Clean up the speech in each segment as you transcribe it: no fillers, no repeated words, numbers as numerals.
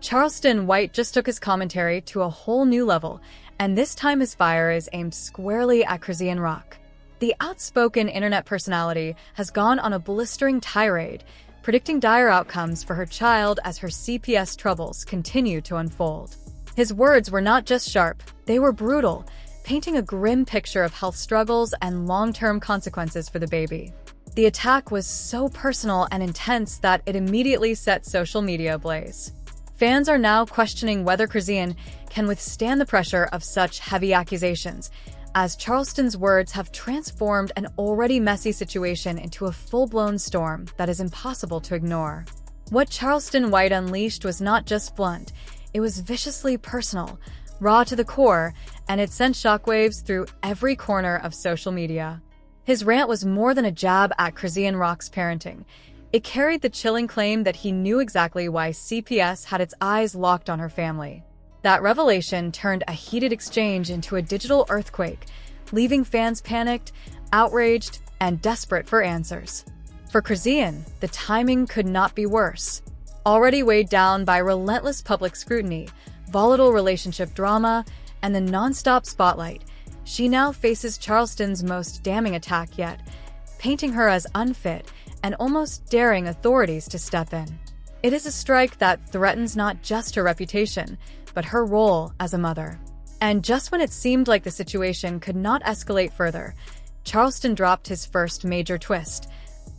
Charleston White just took his commentary to a whole new level, and this time his fire is aimed squarely at Chrisean Rock. The outspoken internet personality has gone on a blistering tirade, predicting dire outcomes for her child as her CPS troubles continue to unfold. His words were not just sharp, they were brutal, painting a grim picture of health struggles and long-term consequences for the baby. The attack was so personal and intense that it immediately set social media ablaze. Fans are now questioning whether Chrisean can withstand the pressure of such heavy accusations, as Charleston's words have transformed an already messy situation into a full-blown storm that is impossible to ignore. What Charleston White unleashed was not just blunt, it was viciously personal, raw to the core, and it sent shockwaves through every corner of social media. His rant was more than a jab at Chrisean Rock's parenting. It carried the chilling claim that he knew exactly why CPS had its eyes locked on her family. That revelation turned a heated exchange into a digital earthquake, leaving fans panicked, outraged, and desperate for answers. For Chrisean, the timing could not be worse. Already weighed down by relentless public scrutiny, volatile relationship drama, and the non-stop spotlight, she now faces Charleston's most damning attack yet, painting her as unfit and almost daring authorities to step in. It is a strike that threatens not just her reputation, but her role as a mother. And just when it seemed like the situation could not escalate further, Charleston dropped his first major twist,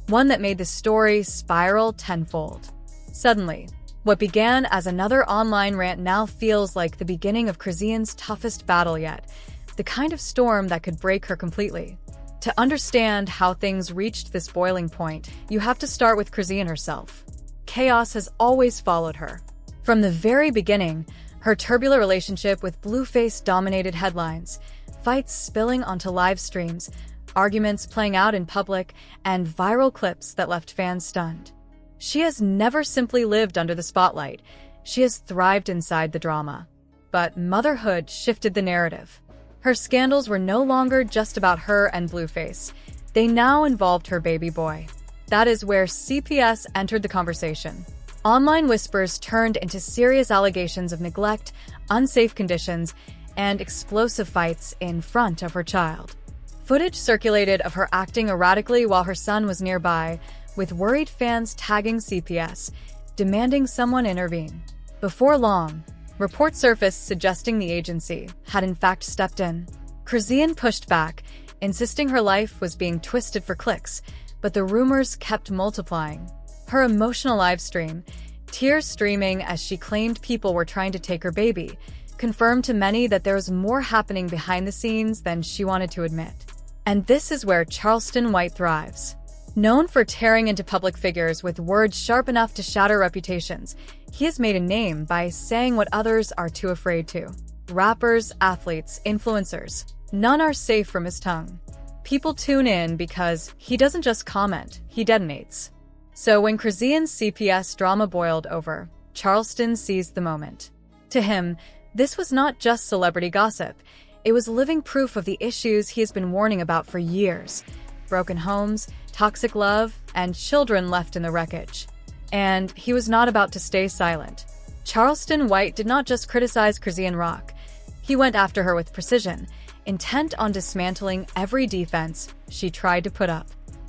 one that made the story spiral tenfold. Suddenly, what began as another online rant now feels like the beginning of Chrisean's toughest battle yet, the kind of storm that could break her completely. To understand how things reached this boiling point, you have to start with Chrisean herself. Chaos has always followed her. From the very beginning, her turbulent relationship with Blueface dominated headlines, fights spilling onto live streams, arguments playing out in public, and viral clips that left fans stunned. She has never simply lived under the spotlight. She has thrived inside the drama. But motherhood shifted the narrative. Her scandals were no longer just about her and Blueface. They now involved her baby boy. That is where CPS entered the conversation. Online whispers turned into serious allegations of neglect, unsafe conditions, and explosive fights in front of her child. Footage circulated of her acting erratically while her son was nearby, with worried fans tagging CPS, demanding someone intervene. Before long, reports surfaced suggesting the agency had in fact stepped in. Chrisean pushed back, insisting her life was being twisted for clicks, but the rumors kept multiplying. Her emotional livestream, tears streaming as she claimed people were trying to take her baby, confirmed to many that there was more happening behind the scenes than she wanted to admit. And this is where Charleston White thrives. Known for tearing into public figures with words sharp enough to shatter reputations, he has made a name by saying what others are too afraid to. Rappers, athletes, influencers, none are safe from his tongue. People tune in because he doesn't just comment, he detonates. So when Chrisean's CPS drama boiled over, Charleston seized the moment. To him, this was not just celebrity gossip. It was living proof of the issues he has been warning about for years. Broken homes, toxic love, and children left in the wreckage. And he was not about to stay silent. Charleston White did not just criticize Chrisean Rock. He went after her with precision, intent on dismantling every defense she tried to put up.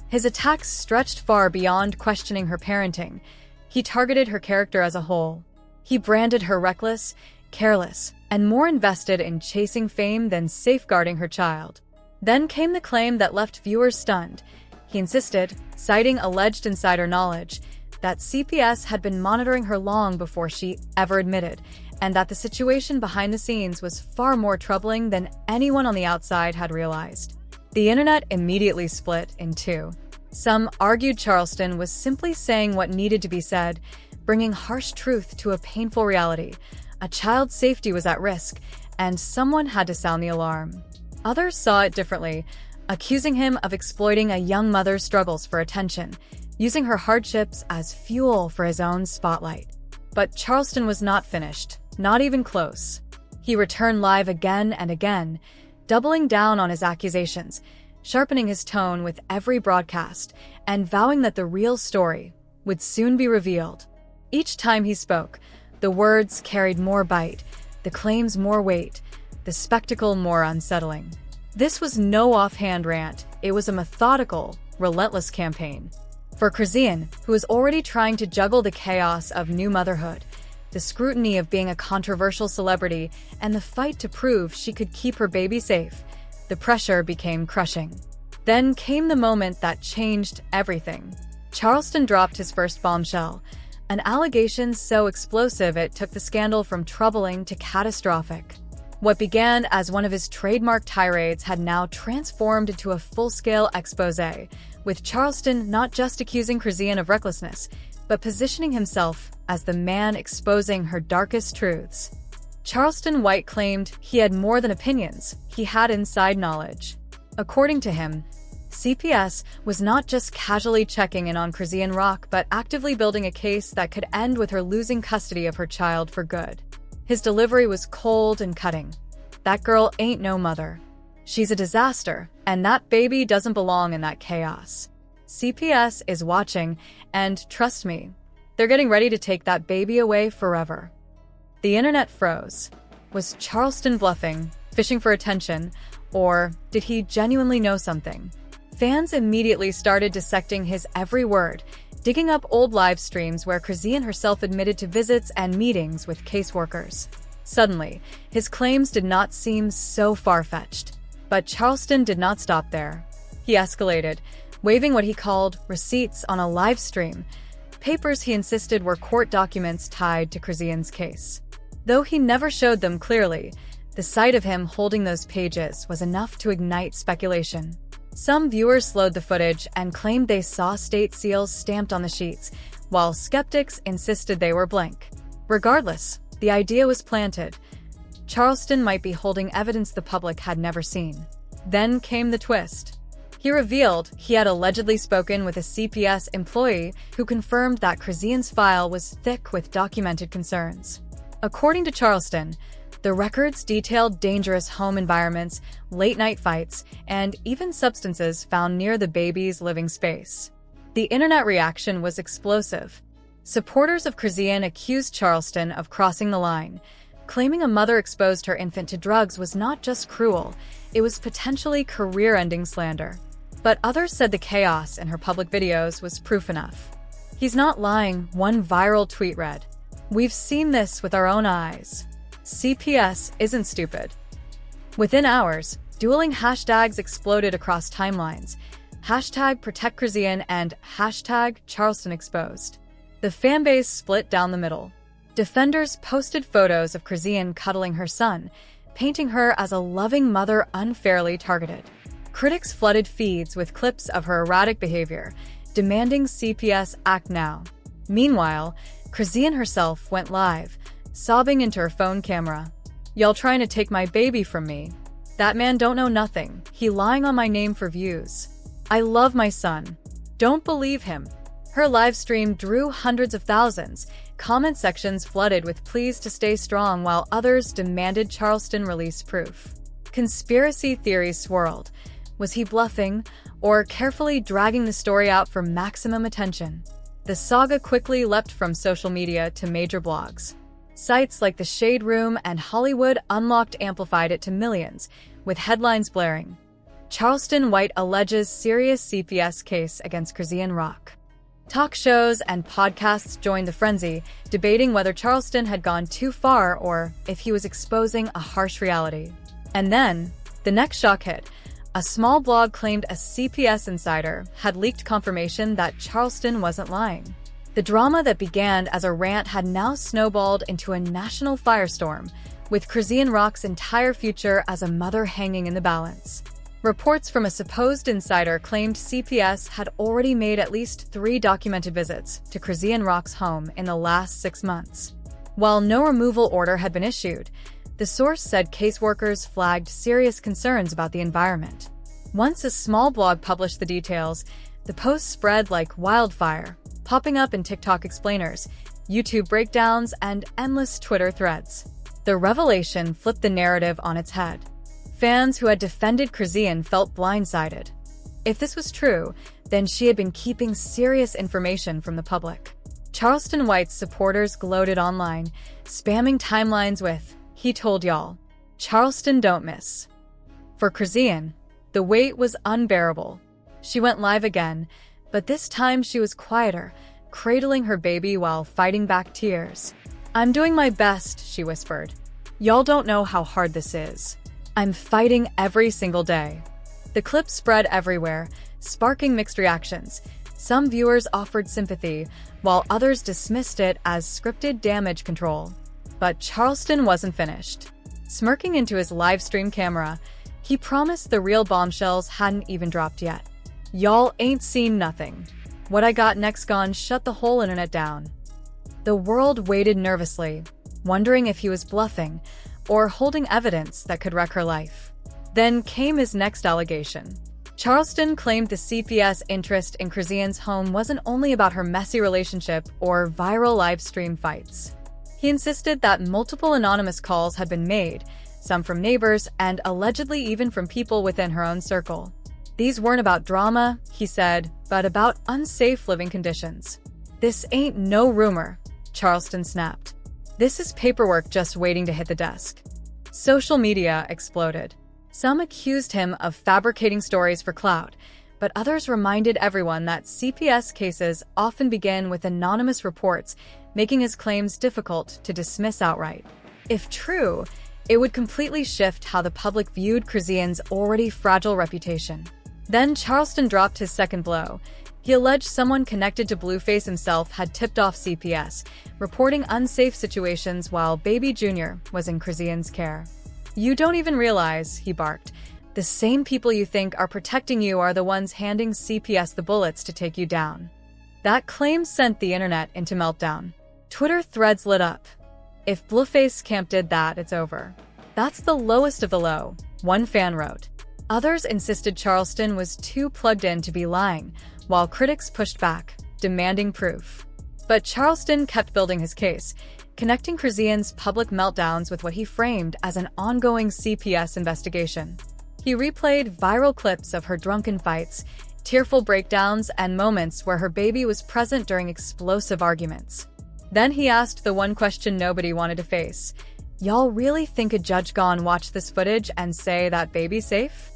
His attacks stretched far beyond questioning her parenting. He targeted her character as a whole. He branded her reckless, careless, and more invested in chasing fame than safeguarding her child. Then came the claim that left viewers stunned. He insisted, citing alleged insider knowledge, that CPS had been monitoring her long before she ever admitted, and that the situation behind the scenes was far more troubling than anyone on the outside had realized. The internet immediately split in two. Some argued Charleston was simply saying what needed to be said, bringing harsh truth to a painful reality. A child's safety was at risk, and someone had to sound the alarm. Others saw it differently, accusing him of exploiting a young mother's struggles for attention, using her hardships as fuel for his own spotlight. But Charleston was not finished, not even close. He returned live again and again, doubling down on his accusations, sharpening his tone with every broadcast, and vowing that the real story would soon be revealed. Each time he spoke, The words carried more bite, the claims more weight, the spectacle more unsettling. This was no offhand rant, it was a methodical, relentless campaign. For Chrisean, who was already trying to juggle the chaos of new motherhood, the scrutiny of being a controversial celebrity, and the fight to prove she could keep her baby safe, the pressure became crushing. Then came the moment that changed everything. Charleston dropped his first bombshell, an allegation so explosive it took the scandal from troubling to catastrophic. What began as one of his trademark tirades had now transformed into a full-scale exposé, with Charleston not just accusing Chrisean of recklessness, but positioning himself as the man exposing her darkest truths. Charleston White claimed he had more than opinions, he had inside knowledge. According to him, CPS was not just casually checking in on Chrisean Rock, but actively building a case that could end with her losing custody of her child for good. His delivery was cold and cutting. That girl ain't no mother. She's a disaster, and that baby doesn't belong in that chaos. CPS is watching, and trust me, they're getting ready to take that baby away forever. The internet froze. Was Charleston bluffing, fishing for attention, or did he genuinely know something? Fans immediately started dissecting his every word, digging up old live streams where Chrisean herself admitted to visits and meetings with caseworkers. Suddenly, his claims did not seem so far-fetched. But Charleston did not stop there. He escalated, waving what he called receipts on a live stream, papers he insisted were court documents tied to Chrisean's case. Though he never showed them clearly, the sight of him holding those pages was enough to ignite speculation. Some viewers slowed the footage and claimed they saw state seals stamped on the sheets, while skeptics insisted they were blank. Regardless, the idea was planted. Charleston might be holding evidence the public had never seen. Then came the twist. He revealed he had allegedly spoken with a CPS employee who confirmed that Chrisean's file was thick with documented concerns. According to Charleston, the records detailed dangerous home environments, late-night fights, and even substances found near the baby's living space. The internet reaction was explosive. Supporters of Chrisean accused Charleston of crossing the line, claiming a mother exposed her infant to drugs was not just cruel, it was potentially career-ending slander. But others said the chaos in her public videos was proof enough. He's not lying, one viral tweet read. We've seen this with our own eyes. CPS isn't stupid. Within hours, dueling hashtags exploded across timelines. Hashtag Protect Chrisean and hashtag Charleston Exposed. The fanbase split down the middle. Defenders posted photos of Chrisean cuddling her son, painting her as a loving mother unfairly targeted. Critics flooded feeds with clips of her erratic behavior, demanding CPS act now. Meanwhile, Chrisean herself went live, sobbing into her phone camera. Y'all trying to take my baby from me. That man don't know nothing. He lying on my name for views. I love my son. Don't believe him. Her live stream drew hundreds of thousands. Comment sections flooded with pleas to stay strong while others demanded Charleston release proof. Conspiracy theories swirled. Was he bluffing or carefully dragging the story out for maximum attention? The saga quickly leapt from social media to major blogs. Sites like The Shade Room and Hollywood Unlocked amplified it to millions, with headlines blaring. Charleston White alleges serious CPS case against Chrisean Rock. Talk shows and podcasts joined the frenzy, debating whether Charleston had gone too far or if he was exposing a harsh reality. And then, the next shock hit. A small blog claimed a CPS insider had leaked confirmation that Charleston wasn't lying. The drama that began as a rant had now snowballed into a national firestorm, with Chrisean Rock's entire future as a mother hanging in the balance. Reports from a supposed insider claimed CPS had already made at least 3 documented visits to Chrisean Rock's home in the last 6 months. While no removal order had been issued, the source said caseworkers flagged serious concerns about the environment. Once a small blog published the details, the post spread like wildfire, popping up in TikTok explainers, YouTube breakdowns, and endless Twitter threads. The revelation flipped the narrative on its head. Fans who had defended Chrisean felt blindsided. If this was true, then she had been keeping serious information from the public. Charleston White's supporters gloated online, spamming timelines with, "He told y'all. Charleston don't miss." For Chrisean, the wait was unbearable. She went live again, but this time she was quieter, cradling her baby while fighting back tears. "I'm doing my best," she whispered. "Y'all don't know how hard this is. I'm fighting every single day." The clip spread everywhere, sparking mixed reactions. Some viewers offered sympathy, while others dismissed it as scripted damage control. But Charleston wasn't finished. Smirking into his live stream camera, he promised the real bombshells hadn't even dropped yet. "Y'all ain't seen nothing. What I got next gone shut the whole internet down." The world waited nervously, wondering if he was bluffing or holding evidence that could wreck her life. Then came his next allegation. Charleston claimed the CPS interest in Chrisean's home wasn't only about her messy relationship or viral live stream fights. He insisted that multiple anonymous calls had been made, some from neighbors and allegedly even from people within her own circle. These weren't about drama, he said, but about unsafe living conditions. "This ain't no rumor," Charleston snapped. "This is paperwork just waiting to hit the desk." Social media exploded. Some accused him of fabricating stories for clout, but others reminded everyone that CPS cases often begin with anonymous reports, making his claims difficult to dismiss outright. If true, it would completely shift how the public viewed Chrisean's already fragile reputation. Then Charleston dropped his second blow. He alleged someone connected to Blueface himself had tipped off CPS, reporting unsafe situations while baby Junior was in Chrisean's care. "You don't even realize," he barked, "the same people you think are protecting you are the ones handing CPS the bullets to take you down." That claim sent the internet into meltdown. Twitter threads lit up. "If Blueface Camp did that, it's over. That's the lowest of the low," one fan wrote. Others insisted Charleston was too plugged in to be lying, while critics pushed back, demanding proof. But Charleston kept building his case, connecting Chrisean's public meltdowns with what he framed as an ongoing CPS investigation. He replayed viral clips of her drunken fights, tearful breakdowns, and moments where her baby was present during explosive arguments. Then he asked the one question nobody wanted to face. "Y'all really think a judge gone watch this footage and say that baby's safe?"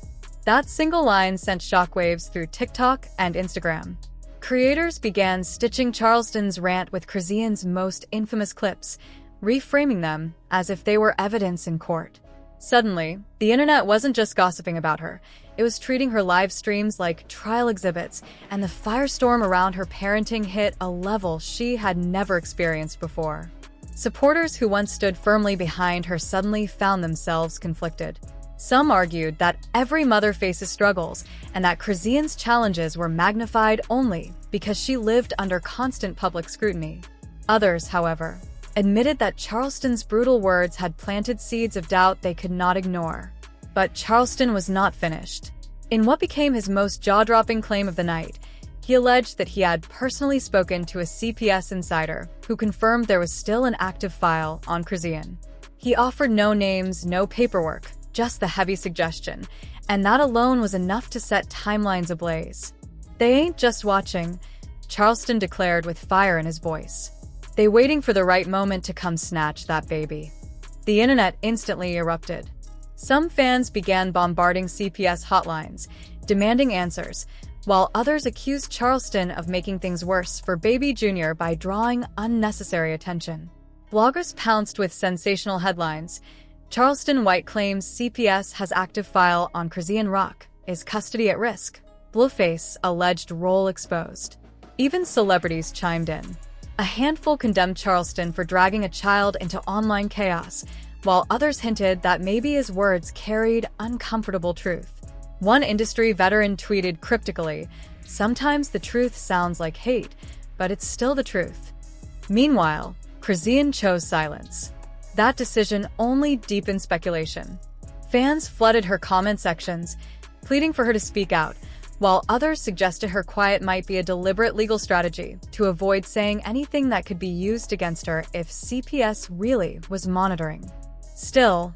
That single line sent shockwaves through TikTok and Instagram. Creators began stitching Charleston's rant with Chrisean's most infamous clips, reframing them as if they were evidence in court. Suddenly, the internet wasn't just gossiping about her, it was treating her live streams like trial exhibits, and the firestorm around her parenting hit a level she had never experienced before. Supporters who once stood firmly behind her suddenly found themselves conflicted. Some argued that every mother faces struggles, and that Chrisean's challenges were magnified only because she lived under constant public scrutiny. Others, however, admitted that Charleston's brutal words had planted seeds of doubt they could not ignore. But Charleston was not finished. In what became his most jaw-dropping claim of the night, he alleged that he had personally spoken to a CPS insider who confirmed there was still an active file on Chrisean. He offered no names, no paperwork, just the heavy suggestion, and that alone was enough to set timelines ablaze. "They ain't just watching," Charleston declared with fire in his voice. "They waiting for the right moment to come snatch that baby." The internet instantly erupted. Some fans began bombarding CPS hotlines, demanding answers, while others accused Charleston of making things worse for baby Junior by drawing unnecessary attention. Bloggers pounced with sensational headlines. Charleston White claims CPS has active file on Chrisean Rock. Is custody at risk? Blueface alleged role exposed. Even celebrities chimed in. A handful condemned Charleston for dragging a child into online chaos, while others hinted that maybe his words carried uncomfortable truth. One industry veteran tweeted cryptically, "Sometimes the truth sounds like hate, but it's still the truth." Meanwhile, Chrisean chose silence. That decision only deepened speculation. Fans flooded her comment sections, pleading for her to speak out, while others suggested her quiet might be a deliberate legal strategy to avoid saying anything that could be used against her if CPS really was monitoring. Still,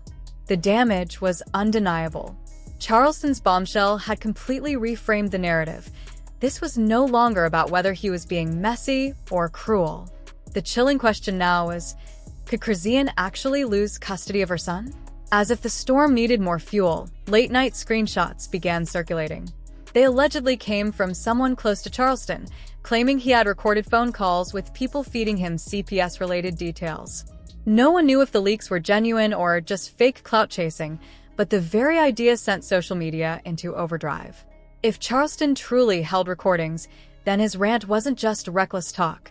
the damage was undeniable. Charleston's bombshell had completely reframed the narrative. This was no longer about whether he was being messy or cruel. The chilling question now was, could Chrisean actually lose custody of her son? As if the storm needed more fuel, late-night screenshots began circulating. They allegedly came from someone close to Charleston, claiming he had recorded phone calls with people feeding him CPS-related details. No one knew if the leaks were genuine or just fake clout chasing, but the very idea sent social media into overdrive. If Charleston truly held recordings, then his rant wasn't just reckless talk.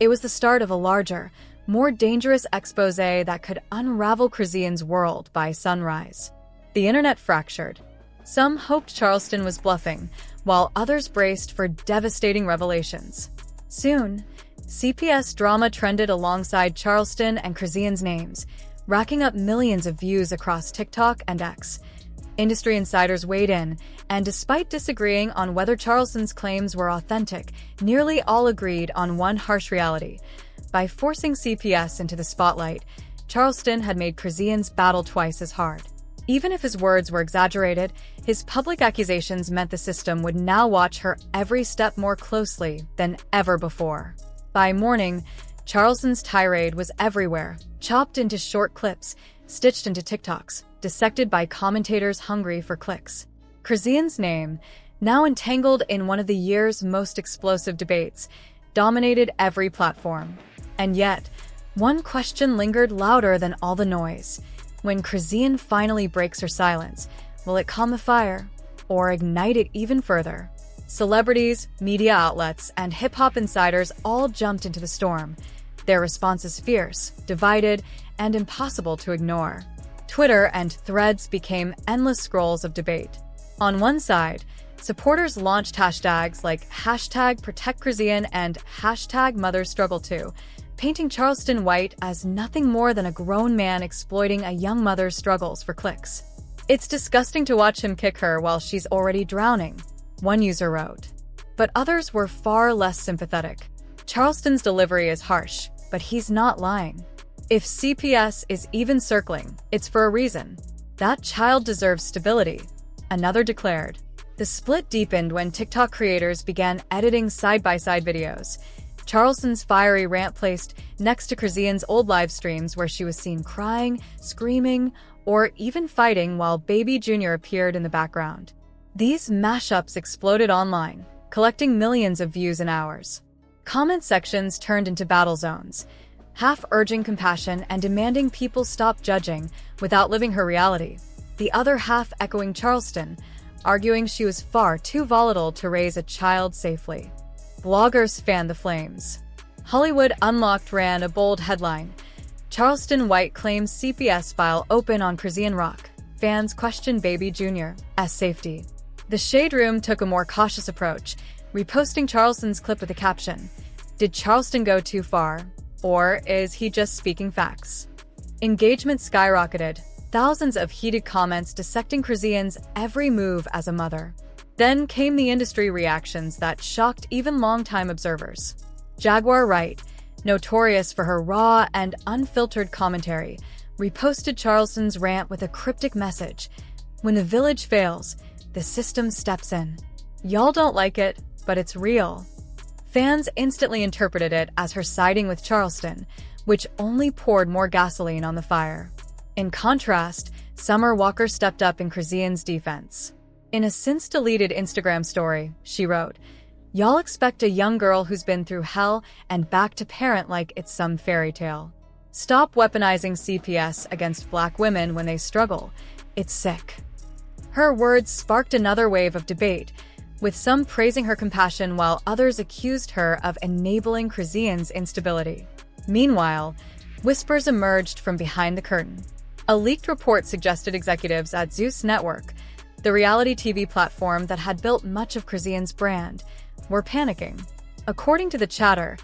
It was the start of a larger, more dangerous expose that could unravel Chrisean's world by sunrise. The internet fractured. Some hoped Charleston was bluffing, while others braced for devastating revelations. Soon, CPS drama trended alongside Charleston and Chrisean's names, racking up millions of views across TikTok and X. Industry insiders weighed in, and despite disagreeing on whether Charleston's claims were authentic, nearly all agreed on one harsh reality. By forcing CPS into the spotlight, Charleston had made Chrisean's battle twice as hard. Even if his words were exaggerated, his public accusations meant the system would now watch her every step more closely than ever before. By morning, Charleston's tirade was everywhere, chopped into short clips, stitched into TikToks, dissected by commentators hungry for clicks. Chrisean's name, now entangled in one of the year's most explosive debates, dominated every platform. And yet, one question lingered louder than all the noise. When Chrisean finally breaks her silence, will it calm the fire or ignite it even further? Celebrities, media outlets, and hip-hop insiders all jumped into the storm. Their responses fierce, divided, and impossible to ignore. Twitter and Threads became endless scrolls of debate. On one side, supporters launched hashtags like #ProtectChrisean and #MotherStruggle2, painting Charleston White as nothing more than a grown man exploiting a young mother's struggles for clicks. "It's disgusting to watch him kick her while she's already drowning," one user wrote. But others were far less sympathetic. "Charleston's delivery is harsh, but he's not lying. If CPS is even circling, it's for a reason. That child deserves stability," another declared. The split deepened when TikTok creators began editing side-by-side videos. Charleston's fiery rant placed next to Chrisean's old live streams where she was seen crying, screaming, or even fighting while Baby Jr. appeared in the background. These mashups exploded online, collecting millions of views in hours. Comment sections turned into battle zones, half urging compassion and demanding people stop judging without living her reality, the other half echoing Charleston, arguing she was far too volatile to raise a child safely. Bloggers fanned the flames. Hollywood Unlocked ran a bold headline: "Charleston White claims CPS file open on Chrisean Rock. Fans question Baby Jr.'s safety." The Shade Room took a more cautious approach, reposting Charleston's clip with the caption, "Did Charleston go too far? Or is he just speaking facts?" Engagement skyrocketed, thousands of heated comments dissecting Chrisean's every move as a mother. Then came the industry reactions that shocked even longtime observers. Jaguar Wright, notorious for her raw and unfiltered commentary, reposted Charleston's rant with a cryptic message: "When the village fails, the system steps in. Y'all don't like it, but it's real." Fans instantly interpreted it as her siding with Charleston, which only poured more gasoline on the fire. In contrast, Summer Walker stepped up in Chrisean's defense. In a since-deleted Instagram story, she wrote, "Y'all expect a young girl who's been through hell and back to parent like it's some fairy tale. Stop weaponizing CPS against Black women when they struggle. It's sick." Her words sparked another wave of debate, with some praising her compassion while others accused her of enabling Chrisean's instability. Meanwhile, whispers emerged from behind the curtain. A leaked report suggested executives at Zeus Network, the reality TV platform that had built much of Chrisean's brand, were panicking. According to the chatter,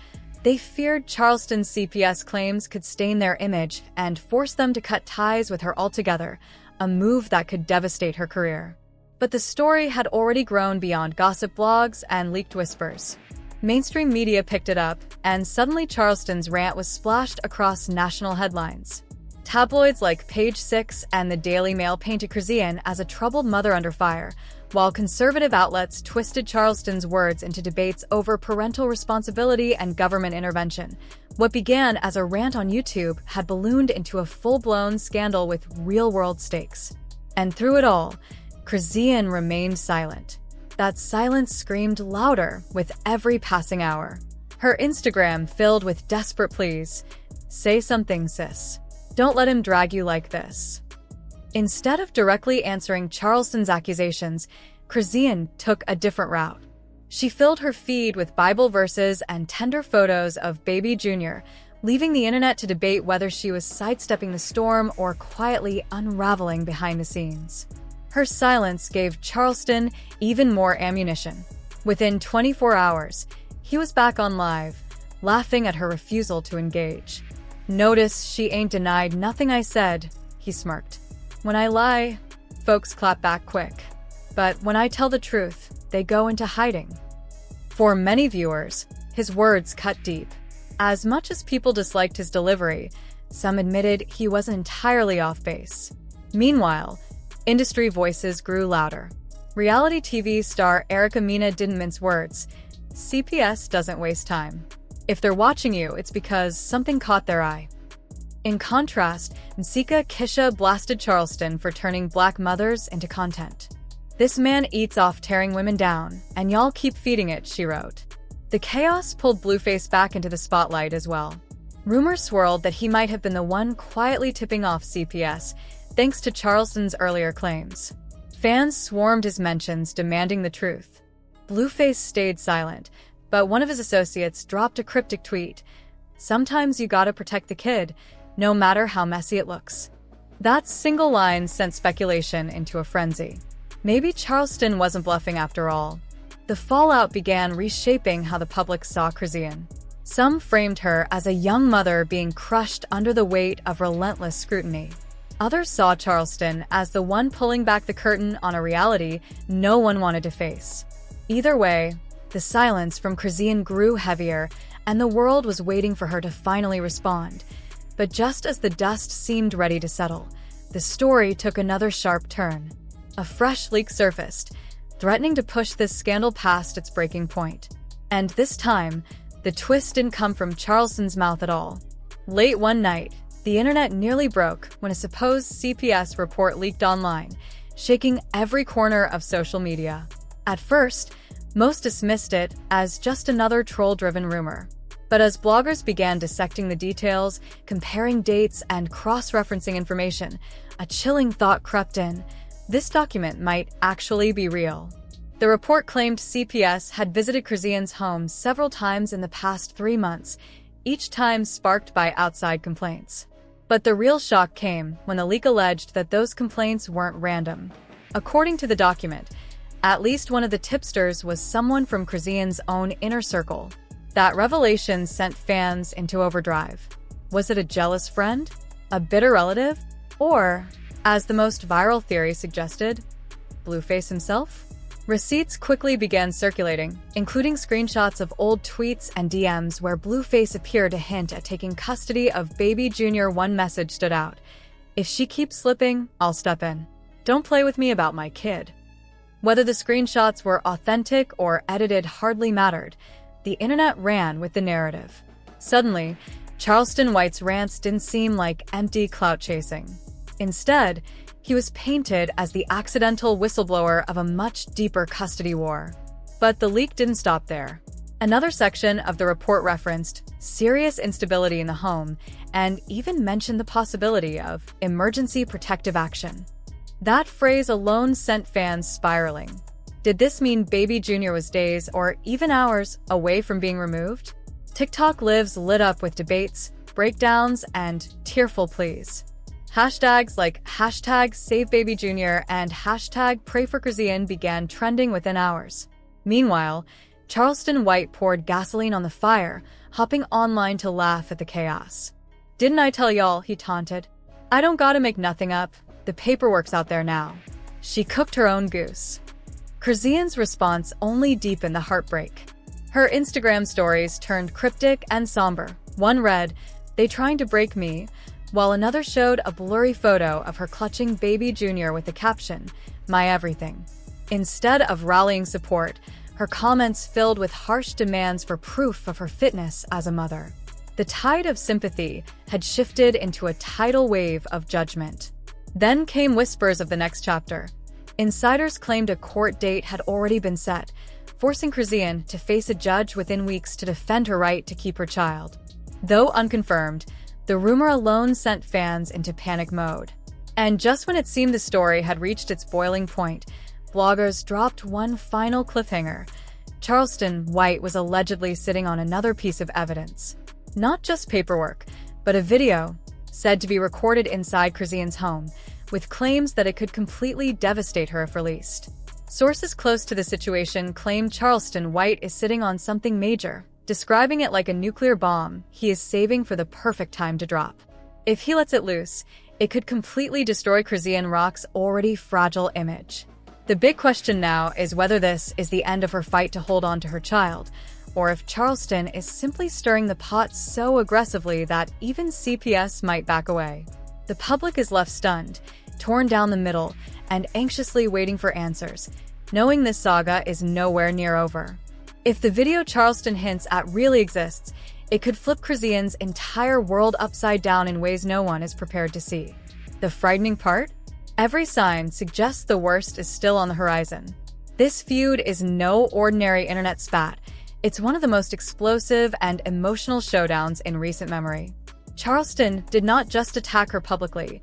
they feared Charleston's CPS claims could stain their image and force them to cut ties with her altogether, a move that could devastate her career. But the story had already grown beyond gossip blogs and leaked whispers. Mainstream media picked it up, and suddenly Charleston's rant was splashed across national headlines. Tabloids like Page 6 and the Daily Mail painted Chrisean as a troubled mother under fire, while conservative outlets twisted Charleston's words into debates over parental responsibility and government intervention. What began as a rant on YouTube had ballooned into a full-blown scandal with real-world stakes. And through it all, Chrisean remained silent. That silence screamed louder with every passing hour. Her Instagram filled with desperate pleas. "Say something, sis. Don't let him drag you like this." Instead of directly answering Charleston's accusations, Chrisean took a different route. She filled her feed with Bible verses and tender photos of baby Junior, leaving the internet to debate whether she was sidestepping the storm or quietly unraveling behind the scenes. Her silence gave Charleston even more ammunition. Within 24 hours, he was back on live, laughing at her refusal to engage. "Notice she ain't denied nothing I said," he smirked. "When I lie, folks clap back quick. But when I tell the truth, they go into hiding." For many viewers, his words cut deep. As much as people disliked his delivery, some admitted he wasn't entirely off base. Meanwhile, industry voices grew louder. Reality TV star Erica Mena didn't mince words. CPS doesn't waste time. If they're watching you, it's because something caught their eye. In contrast, Nsika Kisha blasted Charleston for turning black mothers into content. "This man eats off tearing women down, and y'all keep feeding it," she wrote. The chaos pulled Blueface back into the spotlight as well. Rumors swirled that he might have been the one quietly tipping off CPS, thanks to Charleston's earlier claims. Fans swarmed his mentions, demanding the truth. Blueface stayed silent, but one of his associates dropped a cryptic tweet. "Sometimes you gotta protect the kid, no matter how messy it looks." That single line sent speculation into a frenzy. Maybe Charleston wasn't bluffing after all. The fallout began reshaping how the public saw Chrisean. Some framed her as a young mother being crushed under the weight of relentless scrutiny. Others saw Charleston as the one pulling back the curtain on a reality no one wanted to face. Either way, the silence from Chrisean grew heavier, and the world was waiting for her to finally respond. But just as the dust seemed ready to settle, the story took another sharp turn. A fresh leak surfaced, threatening to push this scandal past its breaking point. And this time, the twist didn't come from Charleston's mouth at all. Late one night, the internet nearly broke when a supposed CPS report leaked online, shaking every corner of social media. At first, most dismissed it as just another troll-driven rumor. But as bloggers began dissecting the details, comparing dates, and cross-referencing information, a chilling thought crept in. This document might actually be real. The report claimed CPS had visited Chrisean's home several times in the past 3 months, each time sparked by outside complaints. But the real shock came when the leak alleged that those complaints weren't random. According to the document, at least one of the tipsters was someone from Chrisean's own inner circle. That revelation sent fans into overdrive. Was it a jealous friend? A bitter relative? Or, as the most viral theory suggested, Blueface himself? Receipts quickly began circulating, including screenshots of old tweets and DMs where Blueface appeared to hint at taking custody of baby Junior. One message stood out. "If she keeps slipping, I'll step in. Don't play with me about my kid." Whether the screenshots were authentic or edited hardly mattered. The internet ran with the narrative. Suddenly, Charleston White's rants didn't seem like empty clout chasing. Instead, he was painted as the accidental whistleblower of a much deeper custody war. But the leak didn't stop there. Another section of the report referenced serious instability in the home and even mentioned the possibility of emergency protective action. That phrase alone sent fans spiraling. Did this mean baby Junior was days or even hours away from being removed? TikTok lives lit up with debates, breakdowns, and tearful pleas. Hashtags like #SaveBabyJunior and #PrayForChrisean began trending within hours. Meanwhile, Charleston White poured gasoline on the fire, hopping online to laugh at the chaos. "Didn't I tell y'all?" he taunted. "I don't gotta make nothing up. The paperwork's out there now." She cooked her own goose. Chrisean's response only deepened the heartbreak. Her Instagram stories turned cryptic and somber. One read, "They trying to break me," while another showed a blurry photo of her clutching baby Junior with the caption, "My everything." Instead of rallying support, her comments filled with harsh demands for proof of her fitness as a mother. The tide of sympathy had shifted into a tidal wave of judgment. Then came whispers of the next chapter. Insiders claimed a court date had already been set, forcing Chrisean to face a judge within weeks to defend her right to keep her child. Though unconfirmed, the rumor alone sent fans into panic mode. And just when it seemed the story had reached its boiling point, bloggers dropped one final cliffhanger. Charleston White was allegedly sitting on another piece of evidence. Not just paperwork, but a video, said to be recorded inside Chrisean's home, with claims that it could completely devastate her if released. Sources close to the situation claim Charleston White is sitting on something major, describing it like a nuclear bomb he is saving for the perfect time to drop. If he lets it loose, it could completely destroy Chrisean Rock's already fragile image. The big question now is whether this is the end of her fight to hold on to her child, or if Charleston is simply stirring the pot so aggressively that even CPS might back away. The public is left stunned, torn down the middle, and anxiously waiting for answers, knowing this saga is nowhere near over. If the video Charleston hints at really exists, it could flip Chrisean's entire world upside down in ways no one is prepared to see. The frightening part? Every sign suggests the worst is still on the horizon. This feud is no ordinary internet spat. It's one of the most explosive and emotional showdowns in recent memory. Charleston did not just attack her publicly.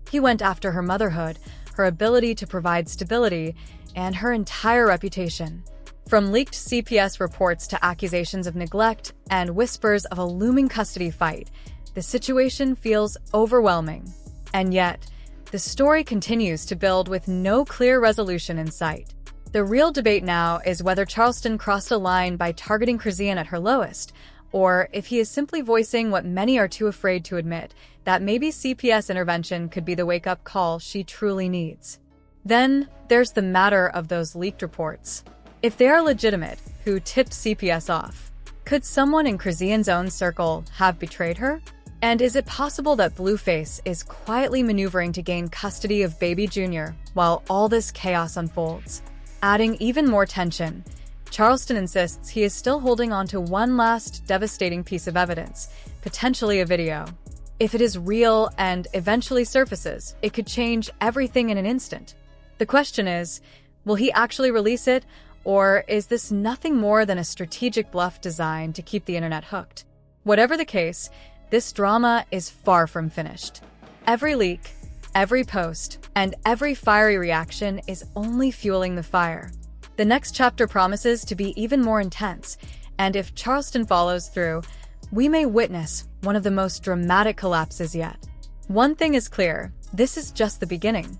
He went after her motherhood, her ability to provide stability, and her entire reputation. From leaked CPS reports to accusations of neglect and whispers of a looming custody fight, the situation feels overwhelming. And yet, the story continues to build with no clear resolution in sight. The real debate now is whether Charleston crossed a line by targeting Chrisean at her lowest, or if he is simply voicing what many are too afraid to admit, that maybe CPS intervention could be the wake-up call she truly needs. Then, there's the matter of those leaked reports. If they are legitimate, who tipped CPS off? Could someone in Chrisean's own circle have betrayed her? And is it possible that Blueface is quietly maneuvering to gain custody of baby Junior while all this chaos unfolds? Adding even more tension, Charleston insists he is still holding on to one last devastating piece of evidence, potentially a video. If it is real and eventually surfaces, it could change everything in an instant. The question is, will he actually release it, or is this nothing more than a strategic bluff designed to keep the internet hooked? Whatever the case, this drama is far from finished. Every leak, every post, and every fiery reaction is only fueling the fire. The next chapter promises to be even more intense, and if Charleston follows through, we may witness one of the most dramatic collapses yet. One thing is clear, this is just the beginning.